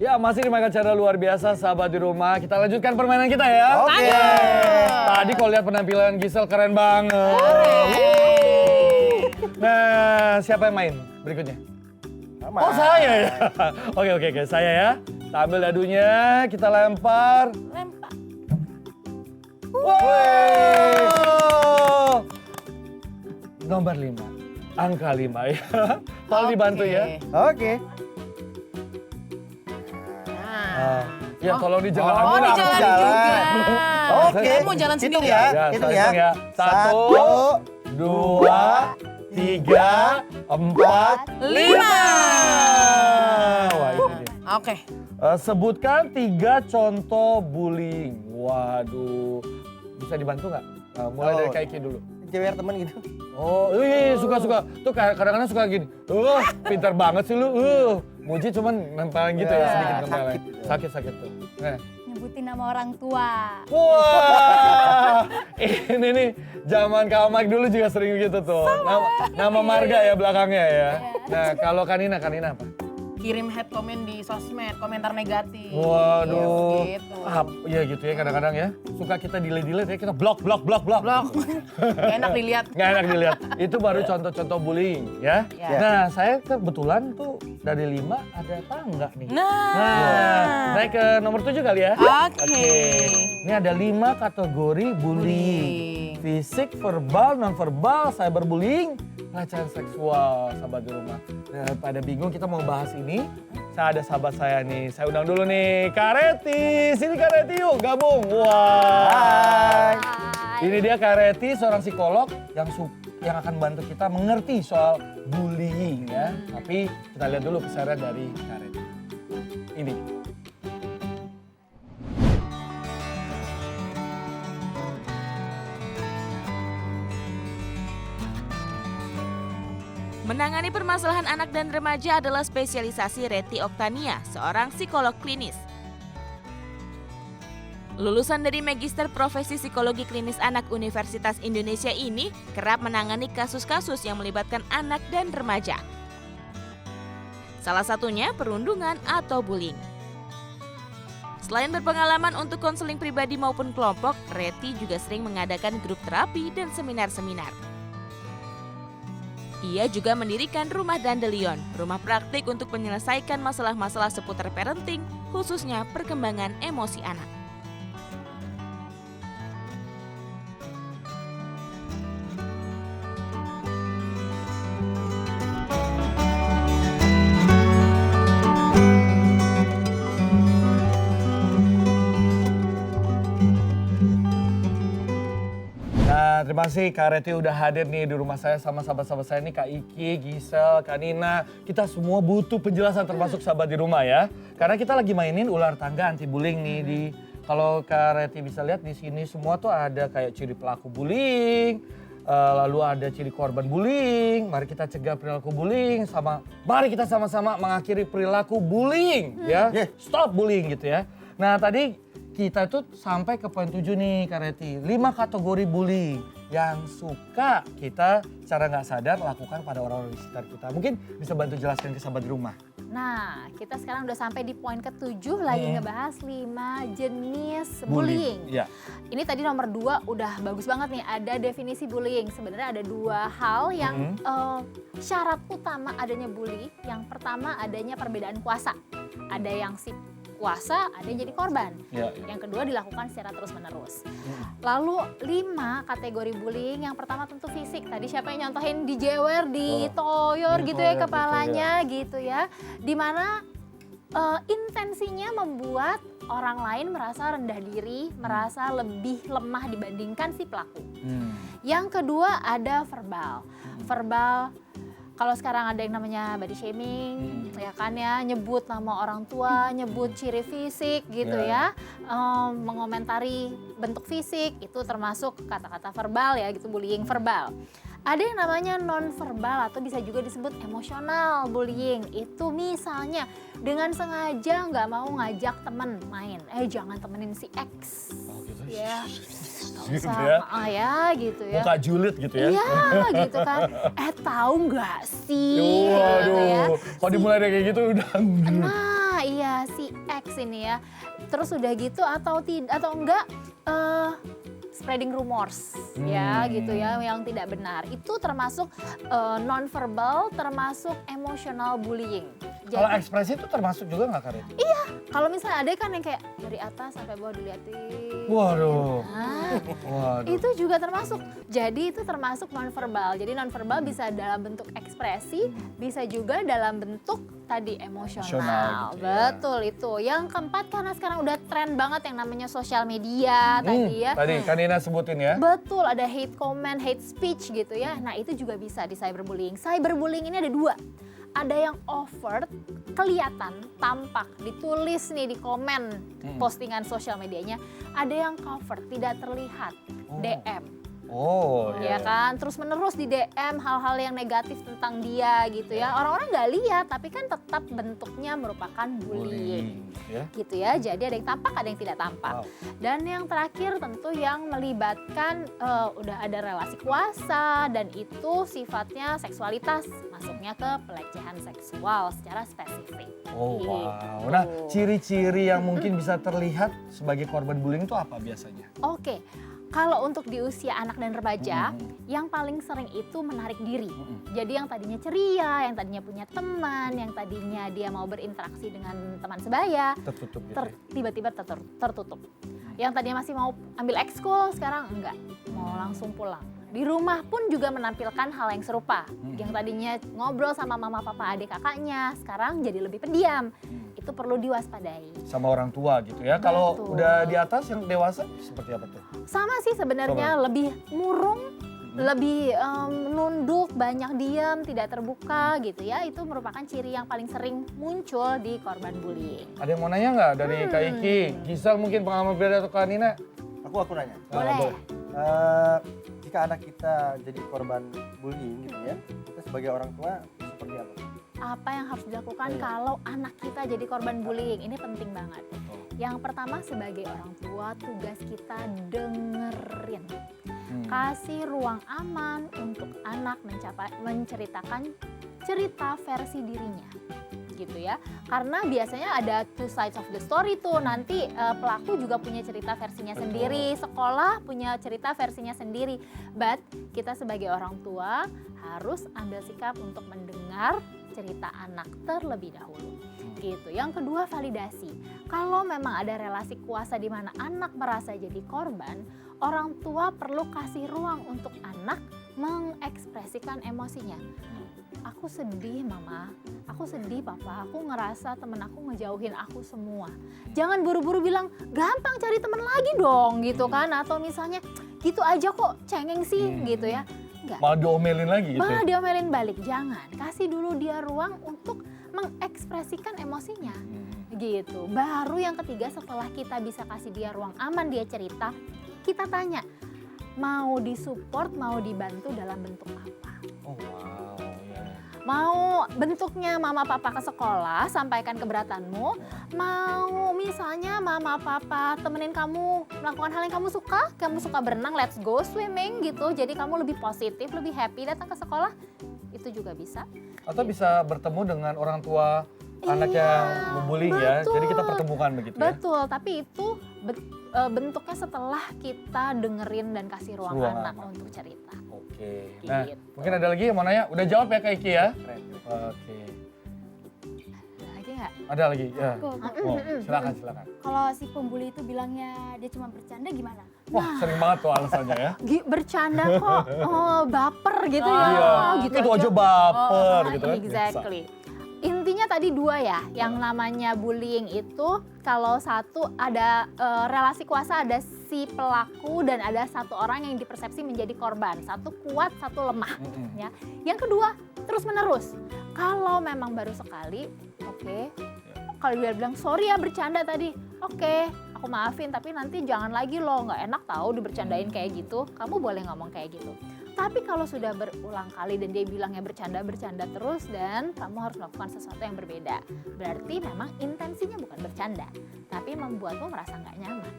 Ya, masih di acara luar biasa, sahabat di rumah. Kita lanjutkan permainan kita ya. Oke. Tadi kalau lihat penampilan Gisel keren banget. Nah, siapa yang main berikutnya? Sama. Oh, saya ya. Oke, saya ya. Kita ambil dadunya, kita lempar. Lempar. Wow. Nomor 5. Angka 5 ya. Tolong dibantu ya. Oke. Ya, tolong dijalan. Oh, di jalan juga. Oke. Saya mau jalan Hitung sendiri ya. Ya, Hitung saya ya. hitung ya. 1, 2, 3, 4, 5. Wah, ini dia. Oke. Sebutkan 3 contoh bullying. Waduh, bisa dibantu nggak? Mulai dari Kaiki dulu. Cewek temen gitu. Oh, suka. Tuh kadang-kadang suka gini. Pintar banget sih lu. Muji cuman nempelin gitu ya, sedikit nempelin. Sakit tuh. Nah. Nyebutin nama orang tua. Wah, ini nih zaman Kak Mike dulu juga sering gitu tuh. Nama marga ya belakangnya ya. Nah, kalau Kanina apa? Kirim head comment di sosmed, komentar negatif. Waduh. Yes, gitu. Iya gitu ya kadang-kadang ya. Suka kita delete ya, kita blok. Blok. Gak enak dilihat. Nggak enak dilihat. Itu baru contoh-contoh bullying ya. Ya. Nah, saya kebetulan tuh dari 5 ada tangga nih. Nah. Naik ke nomor 7 kali ya. Oke. Ini ada 5 kategori bullying. Fisik, verbal, non-verbal, cyberbullying, pelecehan seksual, sahabat di rumah. Nah, pada bingung kita mau bahas ini, saya ada sahabat saya nih. Saya undang dulu nih, Kak Reti. Sini Kak Reti yuk, gabung. Wah. Ini dia Kak Reti, seorang psikolog yang akan bantu kita mengerti soal bullying ya. Tapi kita lihat dulu kesaran dari Kak Reti. Ini. Menangani permasalahan anak dan remaja adalah spesialisasi Reti Oktania, seorang psikolog klinis. Lulusan dari Magister Profesi Psikologi Klinis Anak Universitas Indonesia ini kerap menangani kasus-kasus yang melibatkan anak dan remaja. Salah satunya perundungan atau bullying. Selain berpengalaman untuk konseling pribadi maupun kelompok, Reti juga sering mengadakan grup terapi dan seminar-seminar. Ia juga mendirikan Rumah Dandelion, rumah praktik untuk menyelesaikan masalah-masalah seputar parenting, khususnya perkembangan emosi anak. Terima kasih Kak Reti udah hadir nih di rumah saya sama sahabat-sahabat saya nih Kak Iki, Gisel, Kak Nina. Kita semua butuh penjelasan termasuk sahabat di rumah ya. Karena kita lagi mainin ular tangga anti bullying nih kalau Kak Reti bisa lihat di sini semua tuh ada kayak ciri pelaku bullying, lalu ada ciri korban bullying. Mari kita cegah perilaku bullying mari kita sama-sama mengakhiri perilaku bullying ya. Stop bullying gitu ya. Nah, tadi kita tuh sampai ke poin 7 nih Kak Reti. 5 kategori bullying yang suka kita secara nggak sadar lakukan pada orang-orang di sekitar kita. Mungkin bisa bantu jelaskan ke sahabat di rumah. Nah, kita sekarang udah sampai di poin ke-7 lagi ngebahas 5 jenis bullying. Ya. Ini tadi nomor 2 udah bagus banget nih, ada definisi bullying. Sebenarnya ada 2 hal yang syarat utama adanya bully. Yang pertama adanya perbedaan kuasa. Ada yang si kuasa, ada yang jadi korban. Yang kedua dilakukan secara terus-menerus. Lalu 5 kategori bullying. Yang pertama tentu fisik. Tadi siapa yang nyontohin dijewer, ditoyor gitu ya kepalanya gitu ya. Dimana intensinya membuat orang lain merasa rendah diri, merasa lebih lemah dibandingkan si pelaku. Yang kedua ada verbal. Verbal, kalau sekarang ada yang namanya body shaming, ya kan ya, nyebut nama orang tua, nyebut ciri fisik gitu ya, mengomentari bentuk fisik, itu termasuk kata-kata verbal ya gitu, bullying verbal. Ada yang namanya non-verbal atau bisa juga disebut emosional bullying. Itu misalnya dengan sengaja nggak mau ngajak temen main, jangan temenin si X, ya. Gitu ya. Gitu ya. Muka julid gitu ya. Iya gitu kan. Tahu nggak sih? Waduh, Gitu ya. kalau dimulai dari kayak gitu udah. Nah iya, si X ini ya. Terus udah gitu atau enggak spreading rumors ya gitu ya yang tidak benar. Itu termasuk non-verbal, termasuk emotional bullying. Kalau ekspresi itu termasuk juga nggak Karin? Kalau misalnya ada kan yang kayak dari atas sampai bawah diliatin. Waduh. Nah, Waduh. itu juga termasuk. Jadi itu termasuk nonverbal. Jadi nonverbal bisa dalam bentuk ekspresi, bisa juga dalam bentuk tadi emosional. Emosional gitu ya. Betul itu. Yang keempat karena sekarang udah tren banget yang namanya sosial media tadi ya. Tadi Kanina sebutin ya. Betul, ada hate comment, hate speech gitu ya. Nah itu juga bisa di cyberbullying. Cyberbullying ini ada dua. Ada yang overt, kelihatan, tampak, ditulis nih di komen postingan sosial medianya. Ada yang covert, tidak terlihat, DM. Oh Ya kan, terus menerus di DM hal-hal yang negatif tentang dia gitu ya. Orang-orang nggak lihat, tapi kan tetap bentuknya merupakan bullying. Ya. Gitu ya, jadi ada yang tampak, ada yang tidak tampak. Wow. Dan yang terakhir tentu yang melibatkan udah ada relasi kuasa dan itu sifatnya seksualitas, masuknya ke pelecehan seksual secara spesifik. Oh Gitu. wow. Nah, ciri-ciri yang mungkin bisa terlihat sebagai korban bullying itu apa biasanya? Oke. Kalau untuk di usia anak dan remaja, yang paling sering itu menarik diri. Jadi yang tadinya ceria, yang tadinya punya teman, yang tadinya dia mau berinteraksi dengan teman sebaya, Tertutup gitu. tiba-tiba tertutup. Yang tadinya masih mau ambil ekskul, sekarang enggak, mau langsung pulang. Di rumah pun juga menampilkan hal yang serupa. Yang tadinya ngobrol sama mama, papa, adik, kakaknya, sekarang jadi lebih pendiam. Itu perlu diwaspadai. Sama orang tua gitu ya. Kalau Betul. udah di atas yang dewasa seperti apa tuh? Sama sih sebenarnya, lebih murung, lebih nunduk, banyak diam, tidak terbuka gitu ya. Itu merupakan ciri yang paling sering muncul di korban bullying. Ada yang mau nanya nggak dari Kak Iki? Gisel mungkin pengalaman pribadi atau Kak Nina? Aku nanya. Boleh. Jika anak kita jadi korban bullying gitu ya, kita sebagai orang tua seperti apa? Apa yang harus dilakukan Iya. kalau anak kita jadi korban bullying? Ini penting banget. Yang pertama sebagai orang tua, tugas kita dengerin. Kasih ruang aman untuk anak menceritakan cerita versi dirinya. Gitu ya. Karena biasanya ada two sides of the story tuh. Nanti pelaku juga punya cerita versinya sendiri, sekolah punya cerita versinya sendiri. But kita sebagai orang tua harus ambil sikap untuk mendengar cerita anak terlebih dahulu. Gitu. Yang kedua, validasi. Kalau memang ada relasi kuasa di mana anak merasa jadi korban, orang tua perlu kasih ruang untuk anak mengekspresikan emosinya. Aku sedih mama, aku sedih papa, aku ngerasa temen aku ngejauhin aku semua. Jangan buru-buru bilang, gampang cari temen lagi dong gitu kan. Atau misalnya, gitu aja kok cengeng sih gitu ya. Enggak. Malah diomelin lagi gitu. Malah diomelin balik, jangan. Kasih dulu dia ruang untuk mengekspresikan emosinya. Gitu. Baru yang ketiga setelah kita bisa kasih dia ruang aman, dia cerita, kita tanya, mau disupport, mau dibantu dalam bentuk apa? Oh wow. Mau bentuknya mama papa ke sekolah, sampaikan keberatanmu. Mau misalnya mama papa temenin kamu melakukan hal yang kamu suka berenang, let's go swimming gitu. Jadi kamu lebih positif, lebih happy datang ke sekolah, itu juga bisa. Atau bisa bertemu dengan orang tua anak yang membuli ya. betul. Jadi kita pertemukan begitu ya. Betul, tapi itu bentuknya setelah kita dengerin dan kasih ruang Ruang anak anak. untuk cerita. Oke. Nah, Gitu. mungkin ada lagi yang mau nanya? Udah jawab ya Kak Iki ya? Keren. Oke. Ada lagi nggak? Ada lagi? Ya. Aku. Oh, silakan. Kalau si pembuli itu bilangnya dia cuma bercanda gimana? Wah, sering banget tuh alasannya ya. Bercanda kok, baper gitu ya. Iya. Gitu Itu aja baper Oh, gitu kan. exactly. Intinya tadi dua ya, yang namanya bullying itu kalau satu ada relasi kuasa, ada si pelaku dan ada satu orang yang dipersepsi menjadi korban. Satu kuat, satu lemah. Ya. Yang kedua, terus menerus. Kalau memang baru sekali, oke. Kalau dia bilang sorry ya bercanda tadi, oke, aku maafin tapi nanti jangan lagi loh, nggak enak tahu dibercandain kayak gitu. Kamu boleh ngomong kayak gitu. Tapi kalau sudah berulang kali dan dia bilangnya bercanda terus dan kamu harus melakukan sesuatu yang berbeda. Berarti memang intensinya bukan bercanda, tapi membuatmu merasa nggak nyaman.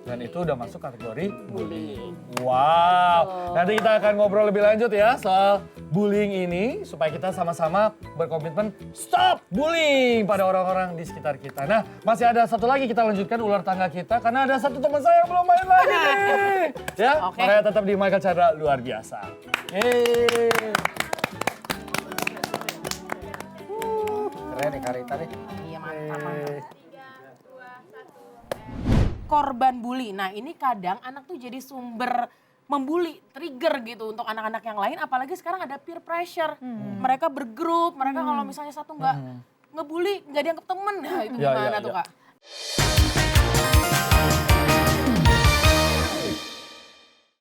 Dan itu udah masuk kategori Bullying. Wow, nanti kita akan ngobrol lebih lanjut ya soal bullying ini supaya kita sama-sama berkomitmen stop bullying pada orang-orang di sekitar kita. Nah, masih ada satu lagi kita lanjutkan ular tangga kita karena ada satu teman saya yang belum main lagi nih. Ya, Oke. makanya tetap di Michael Chandra luar biasa. Yeay. Keren nih Karita nih. Iya mantap. Korban bully. Nah ini kadang anak tuh jadi sumber membuli, trigger gitu untuk anak-anak yang lain. Apalagi sekarang ada peer pressure. Mereka bergrup, mereka kalau misalnya satu nggak ngebully, nggak dianggap temen. Nah itu Ya, gimana ya, tuh ya. Kak?